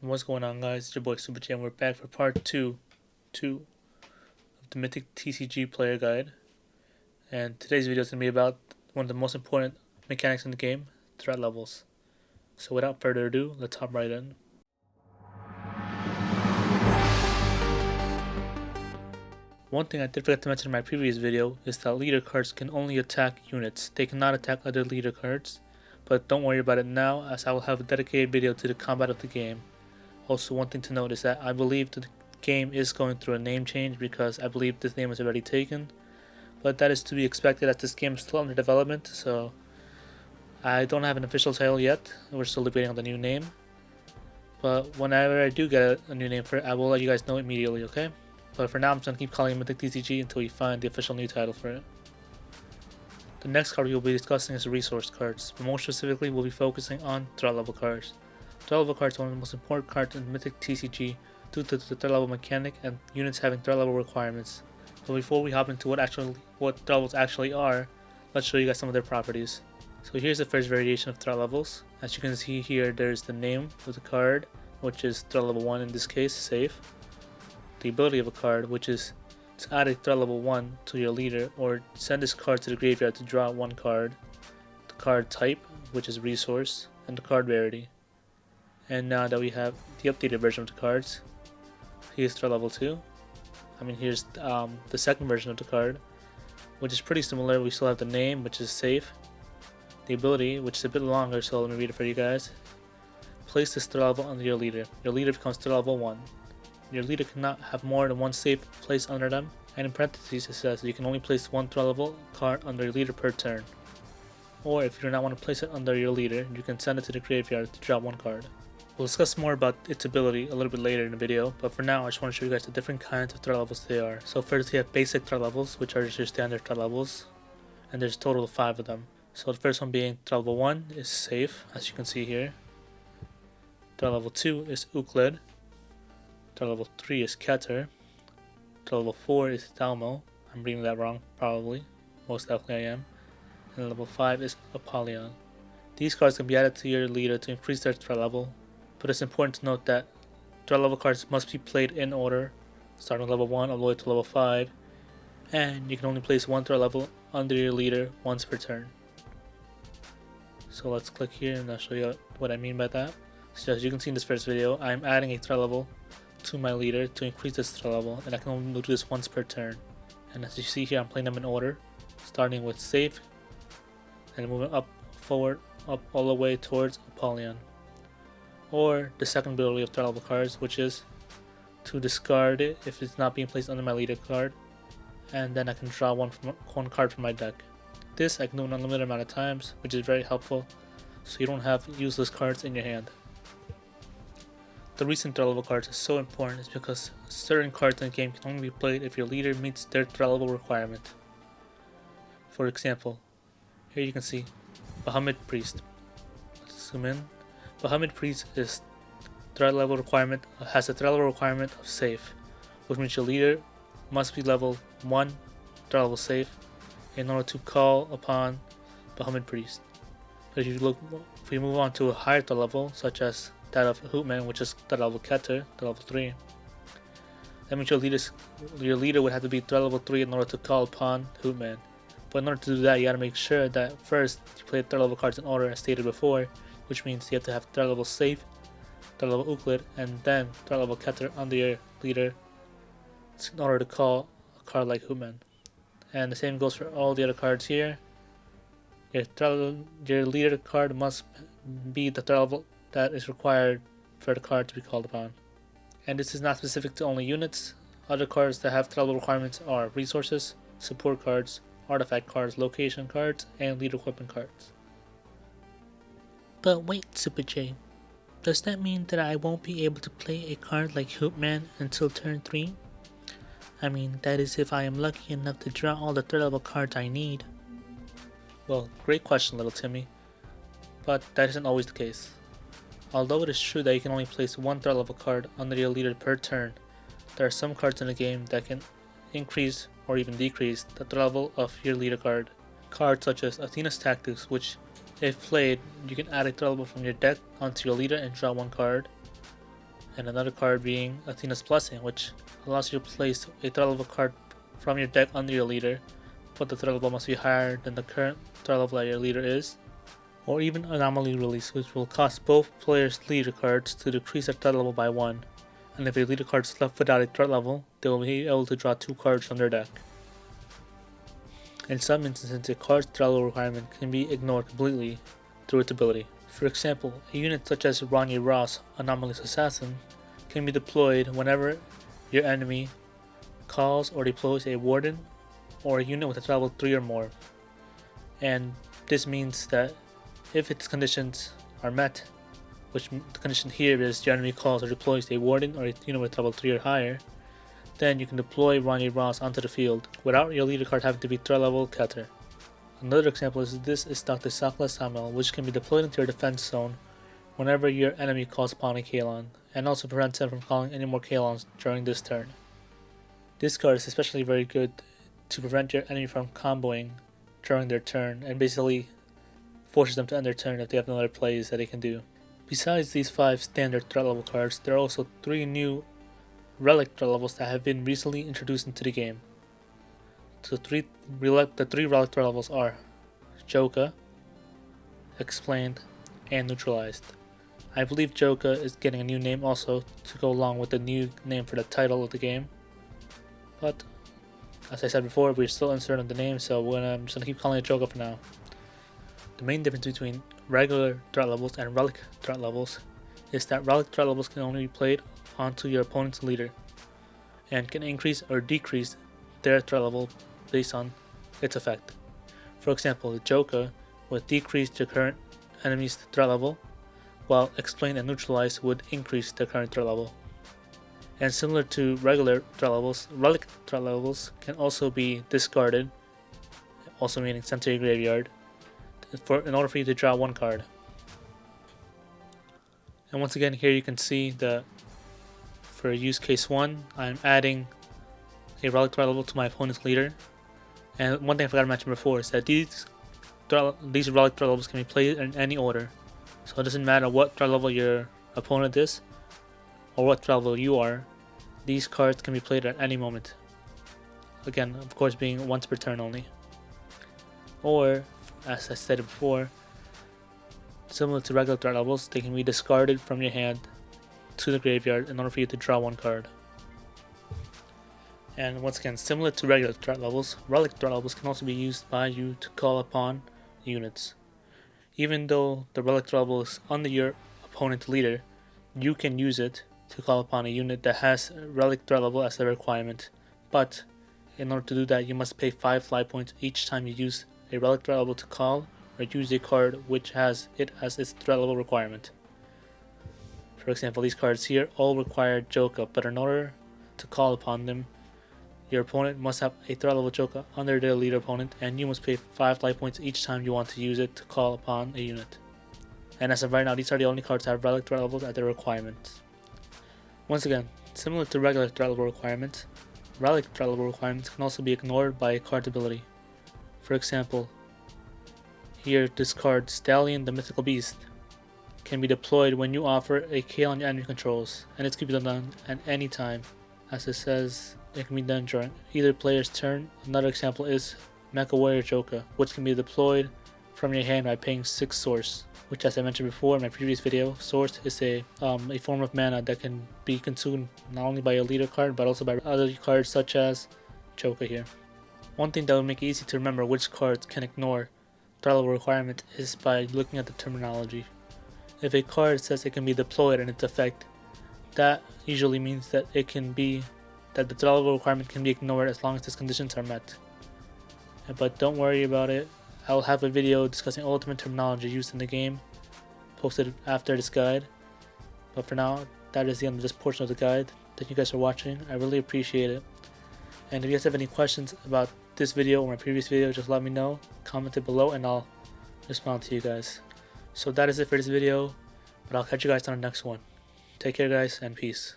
What's going on, guys? It's your boy Super J, and we're back for part two of the Mythic TCG player guide. And today's video is going to be about one of the most important mechanics in the game, threat levels. So without further ado, let's hop right in. One thing I did forget to mention in my previous video is that leader cards can only attack units. They cannot attack other leader cards, but don't worry about it now, as I will have a dedicated video to the combat of the game. Also, one thing to note is that I believe the game is going through a name change because I believe this name is already taken, but that is to be expected as this game is still under development, so I don't have an official title yet. We're still debating on the new name, but whenever I do get a new name for it, I will let you guys know immediately, okay? But for now, I'm just going to keep calling it Mythic TCG until we find the official new title for it. The next card we will be discussing is resource cards, but more specifically, we'll be focusing on threat level cards. Threat level cards are one of the most important cards in Mythic TCG due to the threat level mechanic and units having threat level requirements. But before we hop into what threat levels actually are, let's show you guys some of their properties. So here's the first variation of threat levels. As you can see here, there's the name of the card, which is threat level 1 in this case, safe. The ability of a card, which is to add a threat level 1 to your leader or send this card to the graveyard to draw one card. The card type, which is resource, and the card rarity. And now that we have the updated version of the cards, here's threat level 2. Here's the second version of the card, which is pretty similar. We still have the name, which is safe. The ability, which is a bit longer, so let me read it for you guys. Place this threat level under your leader. Your leader becomes threat level 1. Your leader cannot have more than one safe placed under them. And in parentheses it says you can only place one threat level card under your leader per turn. Or if you do not want to place it under your leader, you can send it to the graveyard to draw one card. We'll discuss more about its ability a little bit later in the video, but for now I just want to show you guys the different kinds of threat levels they are. So first we have basic threat levels, which are just your standard threat levels, and there's a total of 5 of them. So the first one being threat level 1 is safe, as you can see here. Threat level 2 is Euclid. Threat level 3 is Keter. Threat level 4 is Thalmo. I'm reading that wrong, probably. Most definitely I am. And level 5 is Apollyon. These cards can be added to your leader to increase their threat level, but it's important to note that threat level cards must be played in order, starting with level 1 all the way to level 5, and you can only place one threat level under your leader once per turn. So let's click here and I'll show you what I mean by that. So as you can see in this first video, I'm adding a threat level to my leader to increase this threat level, and I can only do this once per turn. And as you see here, I'm playing them in order, starting with safe and moving up all the way towards Apollyon. Or the second ability of threat level cards, which is to discard it if it's not being placed under my leader card, and then I can draw one card from my deck. This I can do an unlimited amount of times, which is very helpful, so you don't have useless cards in your hand. The reason threat level cards is so important is because certain cards in the game can only be played if your leader meets their threat level requirement. For example, here you can see Bahamut Priest. Let's zoom in. Bahamut Priest is has a threat level requirement of safe, which means your leader must be level 1 threat level safe in order to call upon Bahamut Priest. But if we move on to a higher threat level, such as that of Hootman, which is threat level Keter, threat level 3, that means your leader would have to be threat level 3 in order to call upon Hootman. But in order to do that, you gotta make sure that first you play threat level cards in order as stated before, which means you have to have threat level safe, threat level Euclid, and then threat level Keter under your leader in order to call a card like Hootman. And the same goes for all the other cards here. Your leader card must be the threat level that is required for the card to be called upon. And this is not specific to only units. Other cards that have threat level requirements are resources, support cards, artifact cards, location cards, and leader equipment cards. But wait, Super J, does that mean that I won't be able to play a card like Hootman until turn 3? That is if I am lucky enough to draw all the threat level cards I need. Well, great question, little Timmy, but that isn't always the case. Although it is true that you can only place one threat level card under your leader per turn, there are some cards in the game that can increase or even decrease the threat level of your leader card. Cards such as Athena's Tactics, which if played, you can add a threat level from your deck onto your leader and draw one card. and another card being Athena's Blessing, which allows you to place a threat level card from your deck under your leader, but the threat level must be higher than the current threat level that your leader is. Or even Anomaly Release, which will cause both players' leader cards to decrease their threat level by 1, and if a leader card is left without a threat level, they will be able to draw 2 cards from their deck. In some instances, a card's threat level requirement can be ignored completely through its ability. For example, a unit such as Ronnie Ross, Anomalous Assassin, can be deployed whenever your enemy calls or deploys a Warden or a unit with a threat level 3 or more. And this means that if its conditions are met, which the condition here is your enemy calls or deploys a Warden or a unit with level 3 or higher, then you can deploy Ronnie Ross onto the field without your leader card having to be threat level Keter. Another example is Dr. Sakla Samuel, which can be deployed into your defense zone whenever your enemy calls upon a Kalon, and also prevents them from calling any more Kalons during this turn. This card is especially very good to prevent your enemy from comboing during their turn, and basically forces them to end their turn if they have no other plays that they can do. Besides these 5 standard threat level cards, there are also 3 new Relic threat levels that have been recently introduced into the game. The 3 Relic threat levels are Joka, Explained, and Neutralized. I believe Joka is getting a new name also to go along with the new name for the title of the game. But, as I said before, we're still uncertain of the name, so I'm just going to keep calling it Joka for now. The main difference between regular threat levels and Relic threat levels is that Relic threat levels can only be played onto your opponent's leader, and can increase or decrease their threat level based on its effect. For example, the Joka would decrease your current enemy's threat level, while Explain and Neutralize would increase their current threat level. And similar to regular threat levels, Relic threat levels can also be discarded, also meaning sent to your graveyard, in order for you to draw 1 card. And once again, here you can see that for use case 1, I'm adding a Relic threat level to my opponent's leader. And one thing I forgot to mention before is that these Relic threat levels can be played in any order. So it doesn't matter what threat level your opponent is, or what threat level you are, these cards can be played at any moment. Again, of course, being once per turn only. Or, as I stated before, similar to regular threat levels, they can be discarded from your hand to the graveyard in order for you to draw 1 card. And once again, similar to regular threat levels, Relic threat levels can also be used by you to call upon units. Even though the Relic threat level is under your opponent's leader, you can use it to call upon a unit that has Relic threat level as a requirement. But in order to do that, you must pay 5 life points each time you use a Relic threat level to call or use a card which has it as its threat level requirement. For example, these cards here all require Joka, but in order to call upon them, your opponent must have a threat level Joka under their leader opponent, and you must pay 5 life points each time you want to use it to call upon a unit. And as of right now, these are the only cards that have Relic threat levels at their requirements. Once again, similar to regular threat level requirements, Relic threat level requirements can also be ignored by a card's ability. For example, here this card, Stallion the Mythical Beast, can be deployed when you offer a Kalon your enemy controls, and it can be done at any time. As it says, it can be done during either player's turn. Another example is Mecha Warrior Joka, which can be deployed from your hand by paying 6 Source, which, as I mentioned before in my previous video, Source is a form of mana that can be consumed not only by your leader card but also by other cards such as Joka here. One thing that would make it easy to remember which cards can ignore threat level requirement is by looking at the terminology. If a card says it can be deployed and its effect, that usually means that the threat level requirement can be ignored as long as these conditions are met. But don't worry about it. I will have a video discussing all the terminology used in the game posted after this guide. But for now, that is the end of this portion of the guide. Thank you guys for watching. I really appreciate it. And if you guys have any questions about this video or my previous video, just let me know. Comment it below and I'll respond to you guys. So that is it for this video, but I'll catch you guys on the next one. Take care guys, and peace.